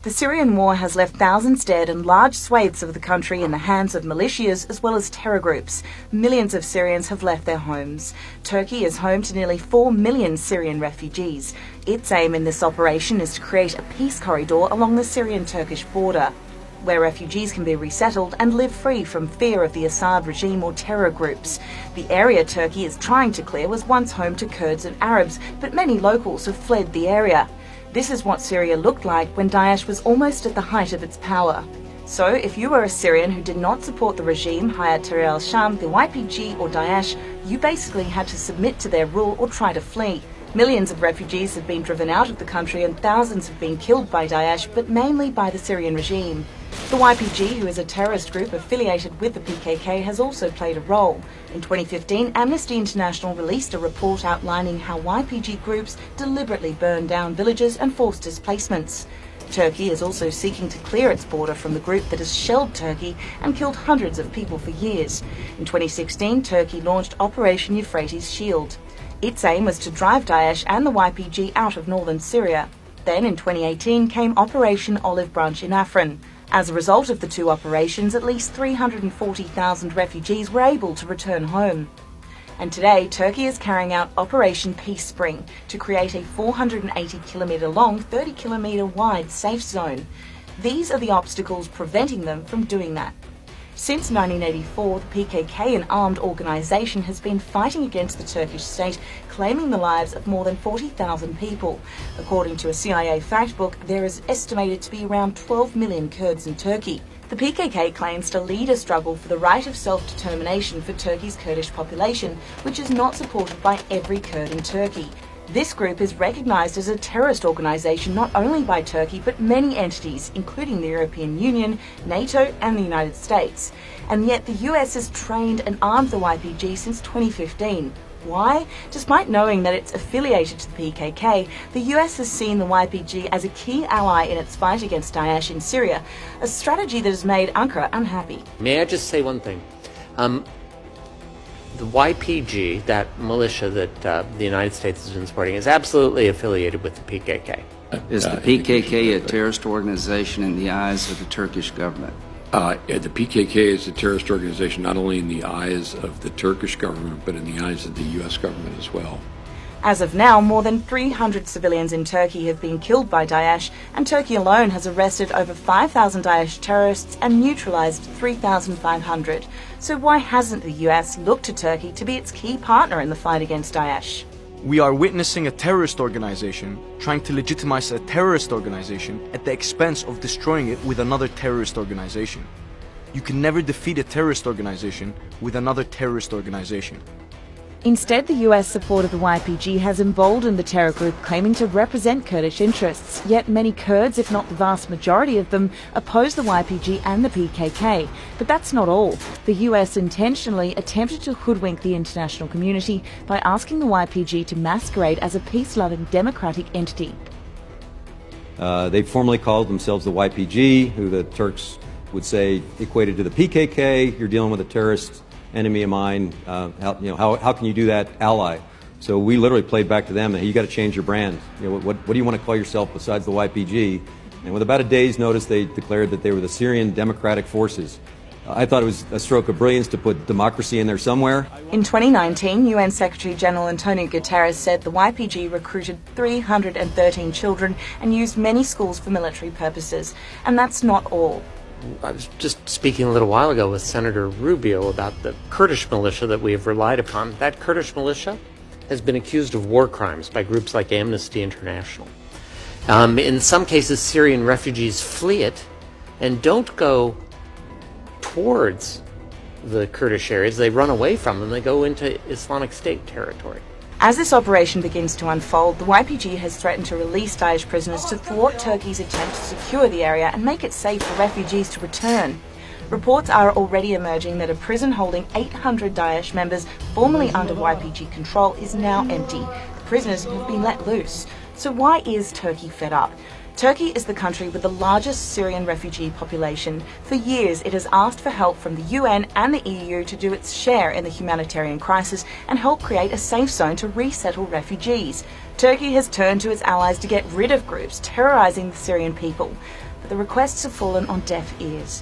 The Syrian war has left thousands dead and large swathes of the country in the hands of militias as well as terror groups. Millions of Syrians have left their homes. Turkey is home to nearly 4 million Syrian refugees. Its aim in this operation is to create a peace corridor along the Syrian-Turkish border, where refugees can be resettled and live free from fear of the Assad regime or terror groups. The area Turkey is trying to clear was once home to Kurds and Arabs, but many locals have fled the area. This is what Syria looked like when Daesh was almost at the height of its power. So, if you were a Syrian who did not support the regime, Hayat Tahrir al-Sham, the YPG or Daesh, you basically had to submit to their rule or try to flee. Millions of refugees have been driven out of the country and thousands have been killed by Daesh, but mainly by the Syrian regime. The YPG, who is a terrorist group affiliated with the PKK, has also played a role. In 2015, Amnesty International released a report outlining how YPG groups deliberately burned down villages and forced displacements. Turkey is also seeking to clear its border from the group that has shelled Turkey and killed hundreds of people for years. In 2016, Turkey launched Operation Euphrates Shield. Its aim was to drive Daesh and the YPG out of northern Syria. Then, in 2018, came Operation Olive Branch in Afrin. As a result of the two operations, at least 340,000 refugees were able to return home. And today, Turkey is carrying out Operation Peace Spring to create a 480-kilometre long, 30-kilometre wide safe zone. These are the obstacles preventing them from doing that. Since 1984, the PKK, an armed organisation, has been fighting against the Turkish state, claiming the lives of more than 40,000 people. According to a CIA fact book, there is estimated to be around 12 million Kurds in Turkey. The PKK claims to lead a struggle for the right of self-determination for Turkey's Kurdish population, which is not supported by every Kurd in Turkey. This group is recognised as a terrorist organisation not only by Turkey but many entities, including the European Union, NATO and the United States. And yet the US has trained and armed the YPG since 2015. Why? Despite knowing that it's affiliated to the PKK, the US has seen the YPG as a key ally in its fight against Daesh in Syria, a strategy that has made Ankara unhappy. May I just say one thing? The YPG, that militia that the United States has been supporting, is absolutely affiliated with the PKK. Is the PKK a terrorist organization in the eyes of the Turkish government? The PKK is a terrorist organization not only in the eyes of the Turkish government, but in the eyes of the U.S. government as well. As of now, more than 300 civilians in Turkey have been killed by Daesh, and Turkey alone has arrested over 5,000 Daesh terrorists and neutralised 3,500. So why hasn't the US looked to Turkey to be its key partner in the fight against Daesh? We are witnessing a terrorist organization trying to legitimize a terrorist organization at the expense of destroying it with another terrorist organization. You can never defeat a terrorist organization with another terrorist organization. Instead, the US support of the YPG has emboldened the terror group, claiming to represent Kurdish interests. Yet many Kurds, if not the vast majority of them, oppose the YPG and the PKK. But that's not all. The US intentionally attempted to hoodwink the international community by asking the YPG to masquerade as a peace-loving democratic entity. They formally called themselves the YPG, who the Turks would say equated to the PKK. You're dealing with a terrorist enemy of mine. How can you do that, ally? So we literally played back to them that you got to change your brand. What do you want to call yourself besides the YPG? And with about a day's notice, they declared that they were the Syrian Democratic Forces. I thought it was a stroke of brilliance to put democracy in there somewhere. In 2019, UN Secretary-General Antonio Guterres said the YPG recruited 313 children and used many schools for military purposes. And that's not all. I was just speaking a little while ago with Senator Rubio about the Kurdish militia that we have relied upon. That Kurdish militia has been accused of war crimes by groups like Amnesty International. In some cases, Syrian refugees flee it and don't go towards the Kurdish areas. They run away from them. They go into Islamic State territory. As this operation begins to unfold, the YPG has threatened to release Daesh prisoners to thwart Turkey's attempt to secure the area and make it safe for refugees to return. Reports are already emerging that a prison holding 800 Daesh members formerly under YPG control is now empty. The prisoners have been let loose. So why is Turkey fed up? Turkey is the country with the largest Syrian refugee population. For years, it has asked for help from the UN and the EU to do its share in the humanitarian crisis and help create a safe zone to resettle refugees. Turkey has turned to its allies to get rid of groups terrorising the Syrian people, but the requests have fallen on deaf ears.